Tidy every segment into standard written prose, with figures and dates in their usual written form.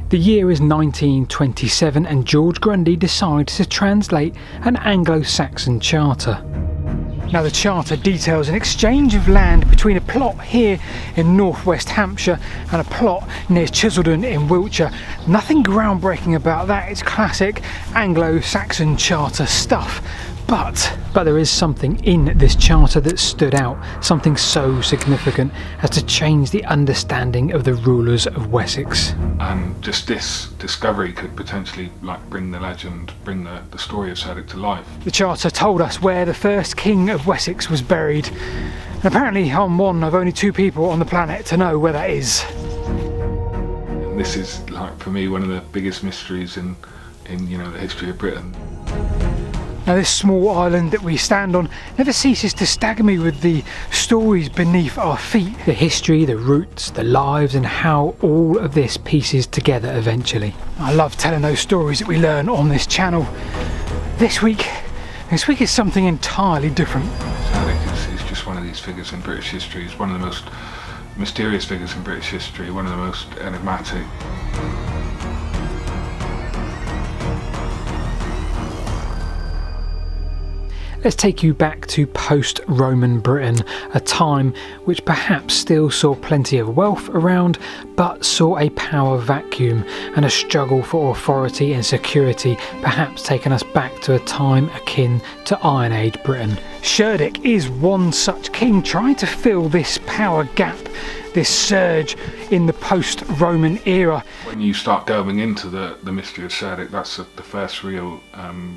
The year is 1927 and George Grundy decides to translate an Anglo Saxon charter. Now the charter details an exchange of land between a plot here in northwest Hampshire and a plot near Chiseldon in Wiltshire. Nothing groundbreaking about that, it's classic Anglo Saxon charter stuff. But there is something in this charter that stood out, something so significant as to change the understanding of the rulers of Wessex. And just this discovery could potentially bring the legend, bring the story of Cerdic to life. The charter told us where the first king of Wessex was buried. And apparently I'm one of only 2 people on the planet to know where that is. And this is, for me, one of the biggest mysteries in the history of Britain. Now this small island that we stand on never ceases to stagger me with the stories beneath our feet. The history, the roots, the lives and how all of this pieces together eventually. I love telling those stories that we learn on this channel. This week is something entirely different. Cerdic is just one of these figures in British history. He's one of the most mysterious figures in British history, one of the most enigmatic. Let's take you back to post-Roman Britain, a time which perhaps still saw plenty of wealth around, but saw a power vacuum and a struggle for authority and security, perhaps taking us back to a time akin to Iron Age Britain. Cerdic is one such king trying to fill this power gap, this surge in the post-Roman era. When you start delving into the mystery of Cerdic, that's the first real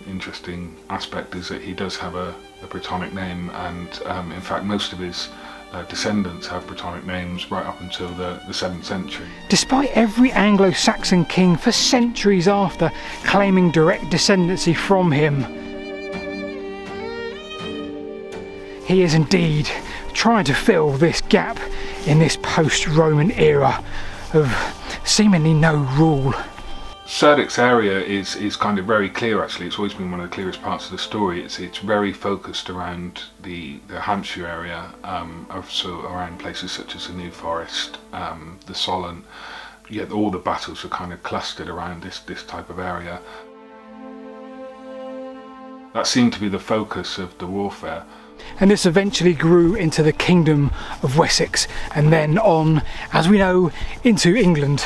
interesting aspect, is that he does have a Brittonic name, and in fact most of his descendants have Brittonic names right up until the 7th century. Despite every Anglo-Saxon king for centuries after claiming direct descendancy from him, he is indeed trying to fill this gap in this post-Roman era of seemingly no rule. Cerdic's area is kind of very clear, actually. It's always been one of the clearest parts of the story. It's very focused around the Hampshire area, also around places such as the New Forest, the Solent. Yet all the battles are kind of clustered around this type of area. That seemed to be the focus of the warfare. And this eventually grew into the Kingdom of Wessex, and then on, as we know, into England.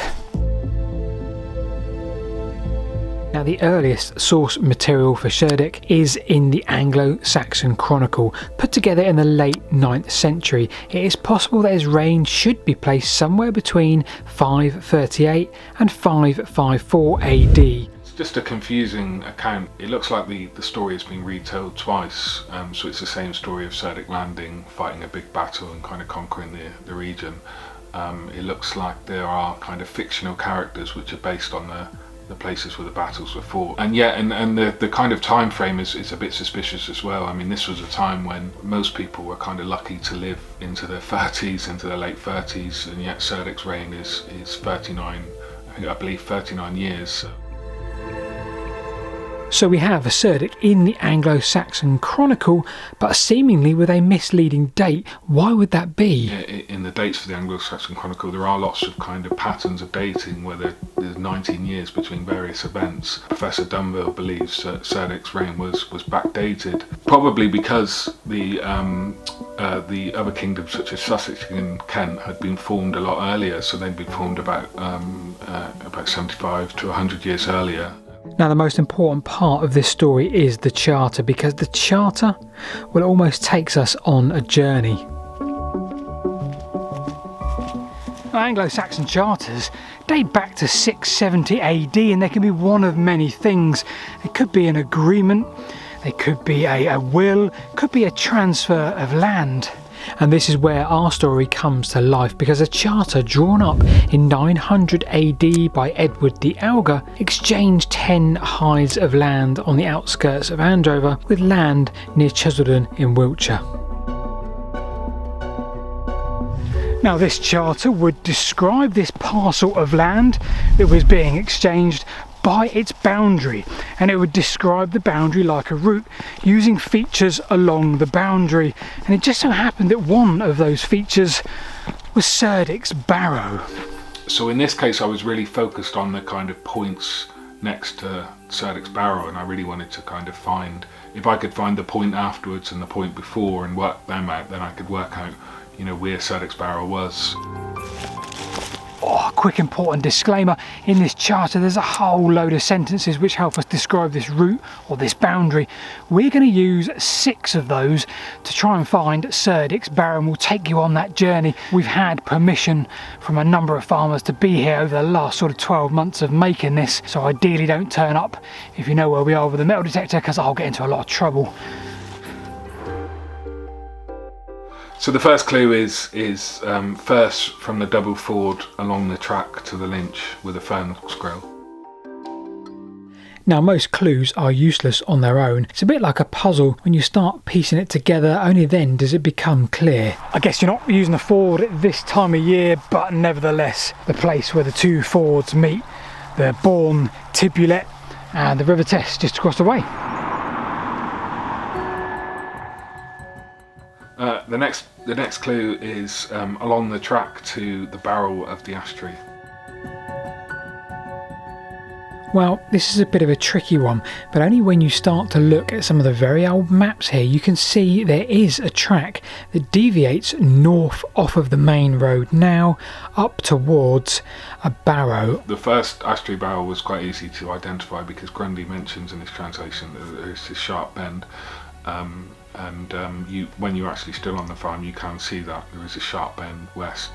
Now the earliest source material for Cerdic is in the Anglo Saxon Chronicle, put together in the late 9th century. It is possible that his reign should be placed somewhere between 538 and 554 AD. Just a confusing account. It looks like the story has been retold twice, so it's the same story of Cerdic landing, fighting a big battle and kind of conquering the region. It looks like there are kind of fictional characters which are based on the places where the battles were fought. And yet, and the kind of time frame is a bit suspicious as well. I mean, this was a time when most people were kind of lucky to live into their 30s, into their late 30s, and yet Cerdic's reign is 39, I believe 39 years. So we have a Cerdic in the Anglo-Saxon Chronicle, but seemingly with a misleading date. Why would that be? In the dates for the Anglo-Saxon Chronicle, there are lots of kind of patterns of dating where there's 19 years between various events. Professor Dunville believes that Cerdic's reign was backdated, probably because the other kingdoms such as Sussex and Kent had been formed a lot earlier, so they'd been formed about 75 to 100 years earlier. Now the most important part of this story is the charter, because the charter almost takes us on a journey. Anglo-Saxon charters date back to 670 AD and they can be one of many things. It could be an agreement, it could be a will, it could be a transfer of land. And this is where our story comes to life, because a charter drawn up in 900 AD by Edward the Elgar exchanged 10 hides of land on the outskirts of Andover with land near Chiseldon in Wiltshire. Now this charter would describe this parcel of land that was being exchanged by its boundary, and it would describe the boundary like a route using features along the boundary, and it just so happened that one of those features was Cerdic's Barrow. So in this case I was really focused on the kind of points next to Cerdic Barrow, and I really wanted to kind of find, if I could find the point afterwards and the point before and work them out, then I could work out, you know, where Cerdic Barrow was. Oh, quick important disclaimer, in this charter there's a whole load of sentences which help us describe this route or this boundary. We're going to use 6 of those to try and find Cerdic Barrow, and we'll take you on that journey. We've had permission from a number of farmers to be here over the last sort of 12 months of making this, so ideally don't turn up if you know where we are with the metal detector, because I'll get into a lot of trouble. So the first clue is first from the double ford along the track to the Lynch with a fern squirrel. Now most clues are useless on their own. It's a bit like a puzzle. When you start piecing it together, only then does it become clear. I guess you're not using the ford at this time of year, but nevertheless the place where the 2 fords meet, the Bourne Tibulette and the River Tess just across the way. The next clue is along the track to the barrel of the ash tree. Well, this is a bit of a tricky one, but only when you start to look at some of the very old maps here you can see there is a track that deviates north off of the main road now up towards a barrow. The first ash tree barrel was quite easy to identify because Grundy mentions in his translation that there's this sharp bend. When you're actually still on the farm, you can see that there is a sharp bend west.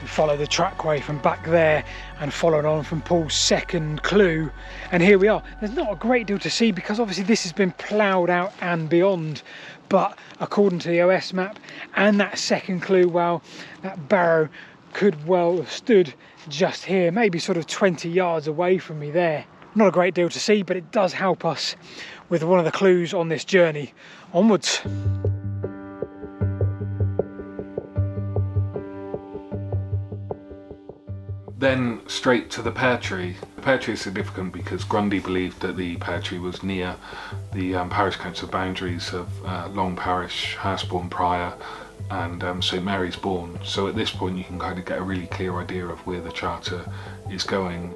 We follow the trackway from back there and followed on from Paul's second clue, and here we are. There's not a great deal to see because obviously this has been ploughed out and beyond, but according to the OS map and that second clue, well, that barrow could well have stood just here, maybe sort of 20 yards away from me there. Not a great deal to see, but it does help us with one of the clues on this journey onwards. Then straight to the pear tree. The pear tree is significant because Grundy believed that the pear tree was near the parish council boundaries of Long Parish, Hurstbourne Prior and St Mary's Bourne. So at this point you can kind of get a really clear idea of where the charter is going.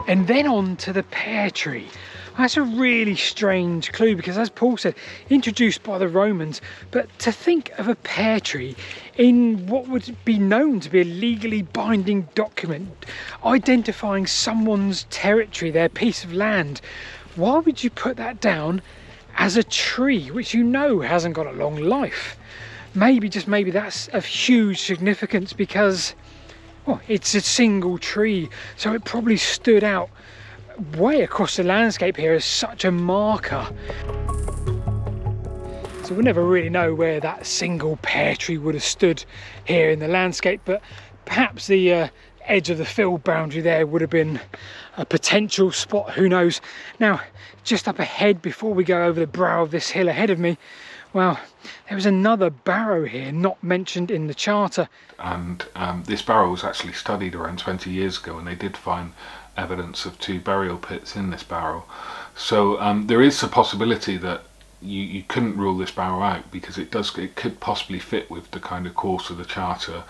And then on to the pear tree. That's a really strange clue because, as Paul said, introduced by the Romans, but to think of a pear tree in what would be known to be a legally binding document identifying someone's territory, their piece of land, why would you put that down as a tree which you know hasn't got a long life? Maybe, just maybe, that's of huge significance because, well, it's a single tree, so it probably stood out way across the landscape here as such a marker. So we'll never really know where that single pear tree would have stood here in the landscape, but perhaps the edge of the field boundary there would have been a potential spot, who knows. Now, just up ahead, before we go over the brow of this hill ahead of me, well, there was another barrow here not mentioned in the charter. And this barrow was actually studied around 20 years ago, and they did find evidence of 2 burial pits in this barrow. So there is a possibility that you couldn't rule this barrow out because it could possibly fit with the kind of course of the charter.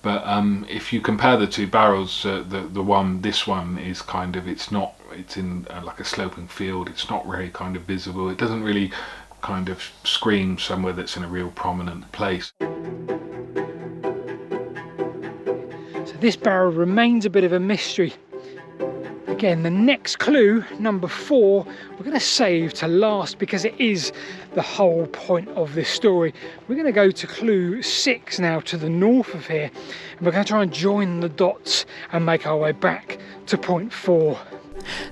But if you compare the 2 barrows, this one is kind of, it's in like a sloping field. It's not very kind of visible. It doesn't really kind of scream somewhere that's in a real prominent place. So this barrow remains a bit of a mystery. Again, the next clue, number 4, we're going to save to last because it is the whole point of this story. We're going to go to clue 6 now, to the north of here, and we're going to try and join the dots and make our way back to point 4.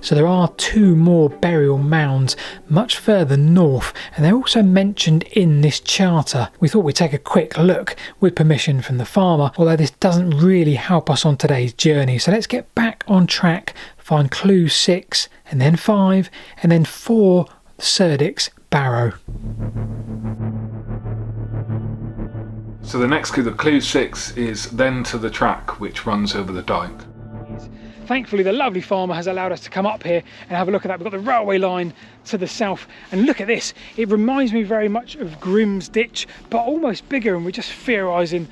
So there are 2 more burial mounds much further north, and they're also mentioned in this charter. We thought we'd take a quick look with permission from the farmer, although this doesn't really help us on today's journey. So let's get back on track, find clue 6 and then 5 and then 4, Cerdic Barrow. So the next clue, the clue 6, is then to the track which runs over the dyke. Thankfully, the lovely farmer has allowed us to come up here and have a look at that. We've got the railway line to the south, and look at this. It reminds me very much of Grimm's Ditch, but almost bigger, and we're just theorising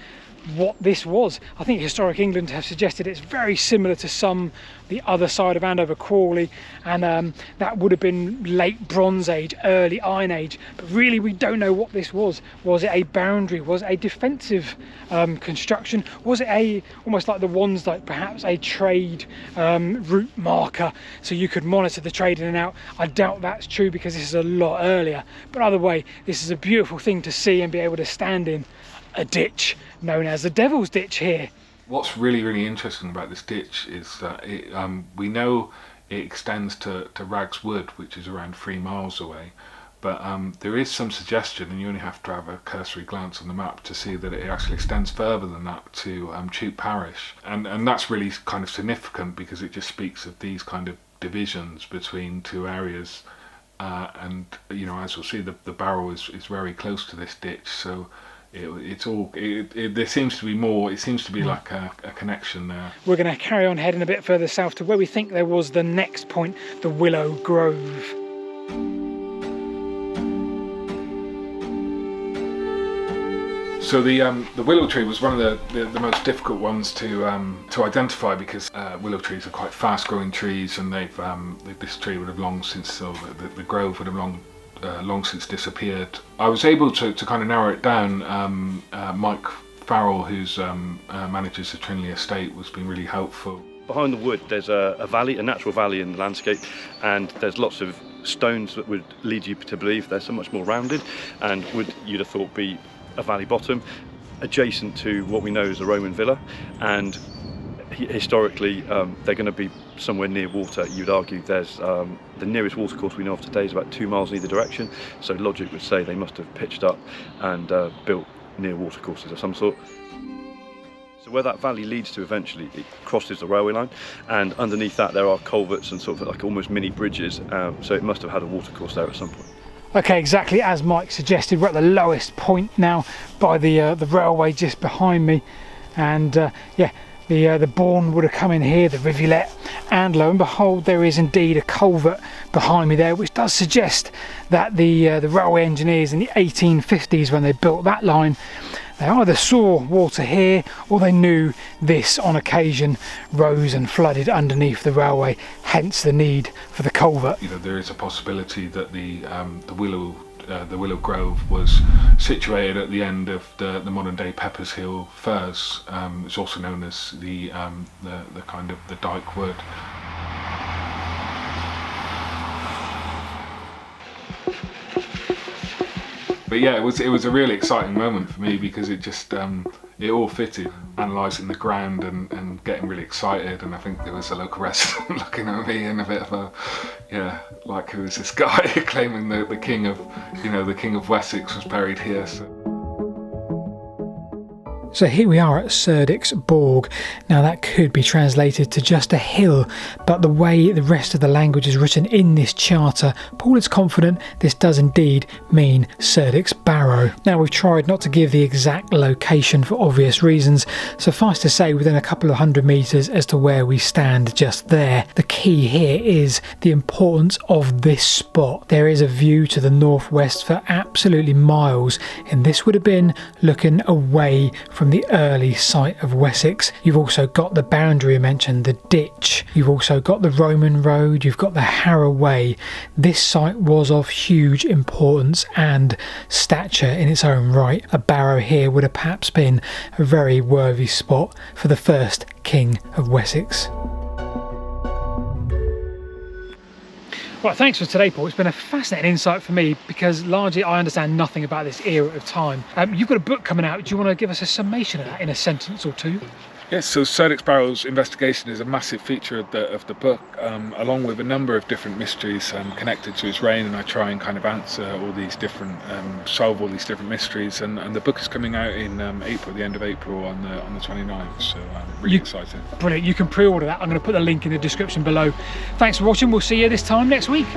what this was. I think Historic England have suggested it's very similar to some the other side of Andover Crawley, and that would have been late Bronze Age, early Iron Age, but really we don't know what this was. Was it a boundary? Was it a defensive construction? Was it almost like the ones like perhaps a trade route marker, so you could monitor the trade in and out? I doubt that's true because this is a lot earlier, but either way, this is a beautiful thing to see and be able to stand in a ditch known as the Devil's Ditch here. What's really interesting about this ditch is that we know it extends to Rags Wood, which is around 3 miles away, but there is some suggestion, and you only have to have a cursory glance on the map to see that it actually extends further than that to Chute Parish, and that's really kind of significant because it just speaks of these kind of divisions between two areas, and you know, as we'll see, the Barrow is very close to this ditch, so there seems to be more. It seems to be like a connection there. We're going to carry on heading a bit further south to where we think there was the next point, the Willow Grove. So the willow tree was one of the most difficult ones to identify because willow trees are quite fast-growing trees, and this tree would have long since, so the grove would have long since disappeared. I was able to kind of narrow it down. Mike Farrell, who's manages the Trinley estate, was being really helpful. Behind the wood there's a valley, a natural valley in the landscape, and there's lots of stones that would lead you to believe they're so much more rounded and would, you'd have thought, be a valley bottom adjacent to what we know is a Roman villa, and historically they're going to be somewhere near water. You'd argue there's the nearest watercourse we know of today is about 2 miles in either direction, so logic would say they must have pitched up and built near watercourses of some sort. So where that valley leads to eventually, it crosses the railway line, and underneath that there are culverts and sort of like almost mini bridges, so it must have had a watercourse there at some point. Okay, exactly as Mike suggested, we're at the lowest point now by the railway just behind me, and yeah, the Bourne would have come in here, the rivulet, and lo and behold there is indeed a culvert behind me there, which does suggest that the railway engineers in the 1850s, when they built that line, they either saw water here or they knew this on occasion rose and flooded underneath the railway, hence the need for the culvert. You know, there is a possibility that the Willow Grove was situated at the end of the modern day Pepper's Hill Firs. It's also known as the kind of the Dyke Wood. But yeah, it was a really exciting moment for me because it just it all fitted. Analysing the ground and getting really excited, and I think there was a local resident looking at me in a bit of a like, who is this guy claiming that the king of Wessex was buried here. So here we are at Cerdic's Borg. Now that could be translated to just a hill, but the way the rest of the language is written in this charter, Paul is confident this does indeed mean Cerdic's Barrow. Now we've tried not to give the exact location for obvious reasons, suffice to say within a couple of 100 metres as to where we stand just there. The key here is the importance of this spot. There is a view to the northwest for absolutely miles, and this would have been looking away from the early site of Wessex. You've also got the boundary I mentioned, the ditch. You've also got the Roman road, you've got the Harrow Way. This site was of huge importance and stature in its own right. A barrow here would have perhaps been a very worthy spot for the first King of Wessex. Well, thanks for today, Paul. It's been a fascinating insight for me because largely I understand nothing about this era of time. You've got a book coming out. Do you want to give us a summation of that in a sentence or two? Yes, so Cerdic Barrow's investigation is a massive feature of the book, along with a number of different mysteries connected to his reign, and I try and kind of answer all these different, solve all these different mysteries, and the book is coming out in April, the end of April on the 29th, so I'm really excited. Brilliant, you can pre-order that. I'm going to put the link in the description below. Thanks for watching, we'll see you this time next week.